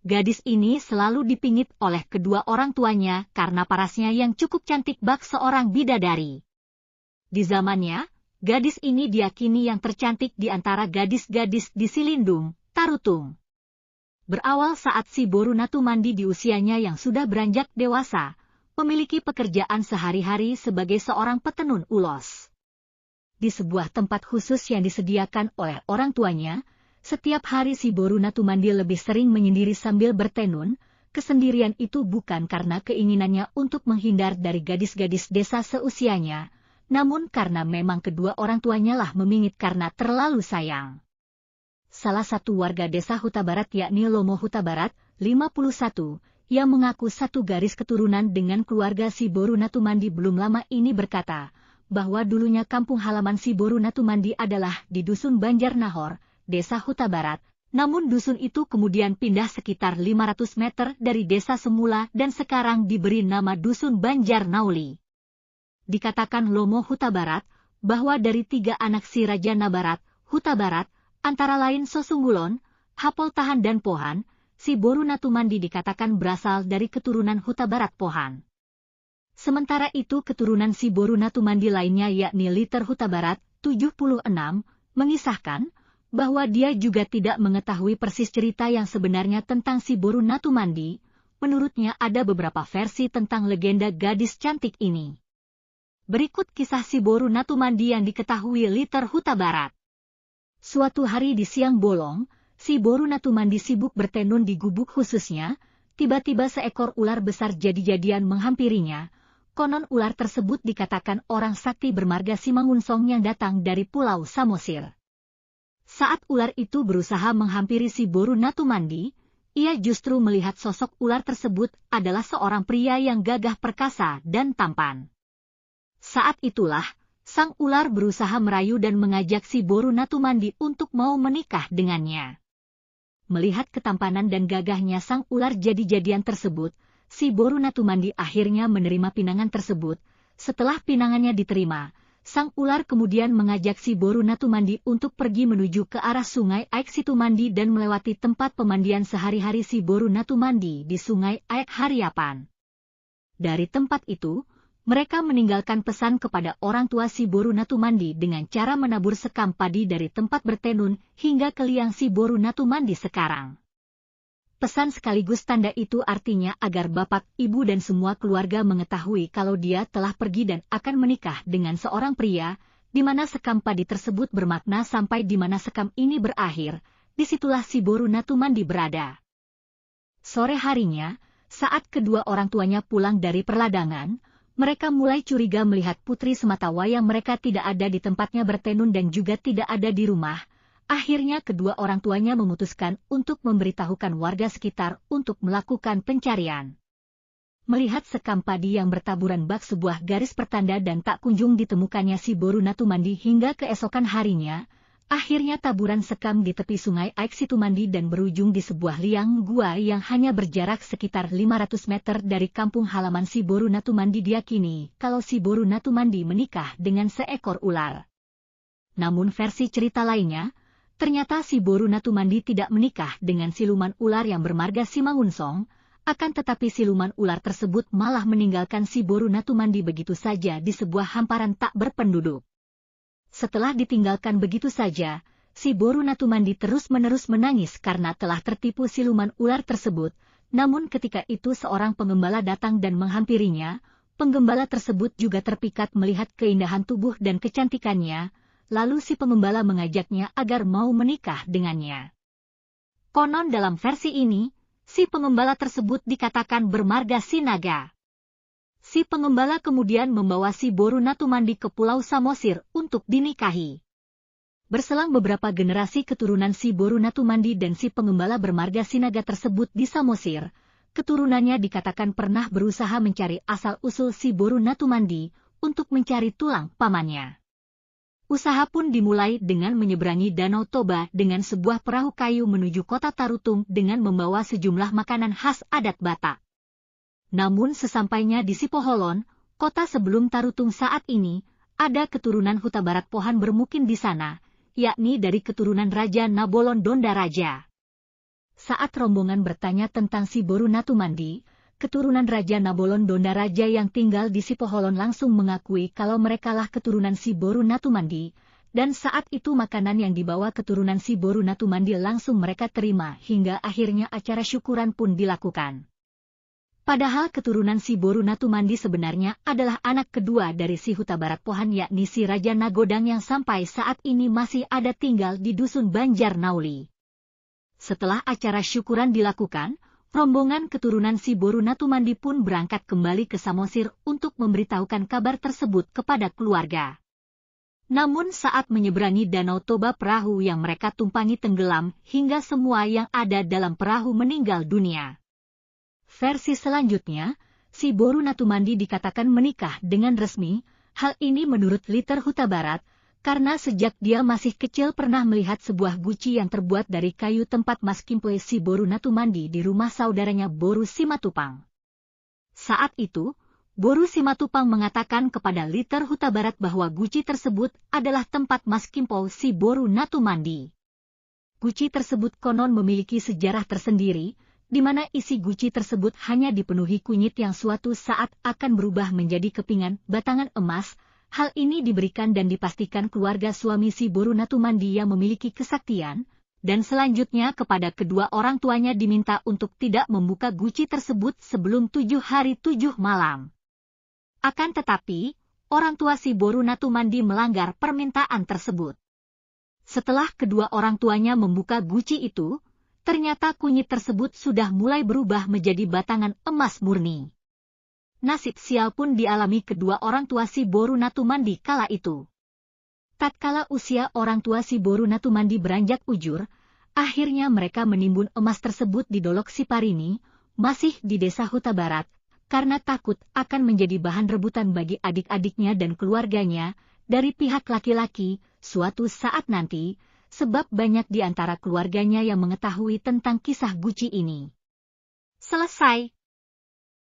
Gadis ini selalu dipingit oleh kedua orang tuanya karena parasnya yang cukup cantik bak seorang bidadari. Di zamannya, gadis ini diyakini yang tercantik di antara gadis-gadis di Silindung, Tarutung. Berawal saat si Borunatumandi di usianya yang sudah beranjak dewasa, memiliki pekerjaan sehari-hari sebagai seorang petenun ulos. Di sebuah tempat khusus yang disediakan oleh orang tuanya, setiap hari si Borunatumandi lebih sering menyendiri sambil bertenun. Kesendirian itu bukan karena keinginannya untuk menghindar dari gadis-gadis desa seusianya, namun karena memang kedua orang tuanya lah memingit karena terlalu sayang. Salah satu warga desa Huta Barat yakni Lomo Huta Barat, 51, yang mengaku satu garis keturunan dengan keluarga si Borunatumandi belum lama ini berkata, bahwa dulunya kampung halaman si Borunatumandi adalah di Dusun Banjar Nahor, desa Huta Barat, namun dusun itu kemudian pindah sekitar 500 meter dari desa semula dan sekarang diberi nama Dusun Banjar Nauli. Dikatakan Lomo Huta Barat, bahwa dari 3 anak si Raja Nabarat, Huta Barat, antara lain Sosunggulon, Hapol Tahan dan Pohan, si Borunatumandi dikatakan berasal dari keturunan Huta Barat Pohan. Sementara itu keturunan si Borunatumandi lainnya yakni Liter Huta Barat, 76, mengisahkan, bahwa dia juga tidak mengetahui persis cerita yang sebenarnya tentang si Borunatumandi. Menurutnya ada beberapa versi tentang legenda gadis cantik ini. Berikut kisah si Borunatumandi yang diketahui Liter Huta Barat. Suatu hari di siang bolong, si Borunatumandi sibuk bertenun di gubuk khususnya, tiba-tiba seekor ular besar jadi-jadian menghampirinya. Konon ular tersebut dikatakan orang sakti bermarga Simangunsong yang datang dari Pulau Samosir. Saat ular itu berusaha menghampiri si Borunatumandi, ia justru melihat sosok ular tersebut adalah seorang pria yang gagah perkasa dan tampan. Saat itulah, sang ular berusaha merayu dan mengajak si Borunatumandi untuk mau menikah dengannya. Melihat ketampanan dan gagahnya sang ular jadi-jadian tersebut, si Borunatumandi akhirnya menerima pinangan tersebut. Setelah pinangannya diterima, sang ular kemudian mengajak si Borunatumandi untuk pergi menuju ke arah sungai Aek Situmandi dan melewati tempat pemandian sehari-hari si Borunatumandi di sungai Aek Hariapan. Dari tempat itu, mereka meninggalkan pesan kepada orang tua si Borunatumandi dengan cara menabur sekam padi dari tempat bertenun hingga ke liang si Borunatumandi sekarang. Pesan sekaligus tanda itu artinya agar bapak, ibu dan semua keluarga mengetahui kalau dia telah pergi dan akan menikah dengan seorang pria, di mana sekam padi tersebut bermakna sampai di mana sekam ini berakhir, disitulah si Borunatumandi berada. Sore harinya, saat kedua orang tuanya pulang dari perladangan, mereka mulai curiga melihat putri sematawayang mereka tidak ada di tempatnya bertenun dan juga tidak ada di rumah. Akhirnya kedua orang tuanya memutuskan untuk memberitahukan warga sekitar untuk melakukan pencarian. Melihat sekam padi yang bertaburan bak sebuah garis pertanda dan tak kunjung ditemukannya si Borunatumandi hingga keesokan harinya, akhirnya taburan sekam di tepi sungai Aek Situmandi dan berujung di sebuah liang gua yang hanya berjarak sekitar 500 meter dari kampung halaman si Borunatumandi. Diyakini kalau si Borunatumandi menikah dengan seekor ular. Namun versi cerita lainnya, ternyata si Borunatumandi tidak menikah dengan siluman ular yang bermarga Simangunsong, akan tetapi siluman ular tersebut malah meninggalkan si Borunatumandi begitu saja di sebuah hamparan tak berpenduduk. Setelah ditinggalkan begitu saja, si Borunatumandi terus-menerus menangis karena telah tertipu siluman ular tersebut. Namun ketika itu seorang pengembala datang dan menghampirinya, penggembala tersebut juga terpikat melihat keindahan tubuh dan kecantikannya, lalu si pengembala mengajaknya agar mau menikah dengannya. Konon dalam versi ini, si pengembala tersebut dikatakan bermarga Sinaga. Si pengembala kemudian membawa si Borunatumandi ke Pulau Samosir untuk dinikahi. Berselang beberapa generasi keturunan si Borunatumandi dan si pengembala bermarga Sinaga tersebut di Samosir, keturunannya dikatakan pernah berusaha mencari asal-usul si Borunatumandi untuk mencari tulang pamannya. Usaha pun dimulai dengan menyeberangi Danau Toba dengan sebuah perahu kayu menuju kota Tarutung dengan membawa sejumlah makanan khas adat Batak. Namun sesampainya di Sipoholon, kota sebelum Tarutung saat ini, ada keturunan Huta Barat Pohan bermukim di sana, yakni dari keturunan Raja Nabolon Donda Raja. Saat rombongan bertanya tentang si Boru Natumandi, keturunan Raja Nabolon Donda Raja yang tinggal di Sipoholon langsung mengakui kalau merekalah keturunan si Boru Natumandi, dan saat itu makanan yang dibawa keturunan si Boru Natumandi langsung mereka terima hingga akhirnya acara syukuran pun dilakukan. Padahal keturunan si Boru Natumandi sebenarnya adalah anak kedua dari si Huta Barat Pohan yakni si Raja Nagodang yang sampai saat ini masih ada tinggal di Dusun Banjar Nauli. Setelah acara syukuran dilakukan, rombongan keturunan si Boru Natumandi pun berangkat kembali ke Samosir untuk memberitahukan kabar tersebut kepada keluarga. Namun saat menyeberangi Danau Toba perahu yang mereka tumpangi tenggelam hingga semua yang ada dalam perahu meninggal dunia. Versi selanjutnya, si Boru Natumandi dikatakan menikah dengan resmi, hal ini menurut Liter Huta Barat, karena sejak dia masih kecil pernah melihat sebuah guci yang terbuat dari kayu tempat Mas Kimpoe si Boru Natumandi di rumah saudaranya Boru Simatupang. Saat itu, Boru Simatupang mengatakan kepada Liter Huta Barat bahwa guci tersebut adalah tempat Mas Kimpoe si Boru Natumandi. Guci tersebut konon memiliki sejarah tersendiri, di mana isi guci tersebut hanya dipenuhi kunyit yang suatu saat akan berubah menjadi kepingan batangan emas. Hal ini diberikan dan dipastikan keluarga suami si Boru Natumandi yang memiliki kesaktian, dan selanjutnya kepada kedua orang tuanya diminta untuk tidak membuka guci tersebut sebelum 7 hari 7 malam. Akan tetapi, orang tua si Boru Natumandi melanggar permintaan tersebut. Setelah kedua orang tuanya membuka guci itu, ternyata kunyit tersebut sudah mulai berubah menjadi batangan emas murni. Nasib sial pun dialami kedua orang tua si Boru Natumandi kala itu. Tatkala usia orang tua si Boru Natumandi beranjak ujur, akhirnya mereka menimbun emas tersebut di Dolok Siparini, masih di desa Huta Barat, karena takut akan menjadi bahan rebutan bagi adik-adiknya dan keluarganya, dari pihak laki-laki, suatu saat nanti, sebab banyak di antara keluarganya yang mengetahui tentang kisah guci ini. Selesai.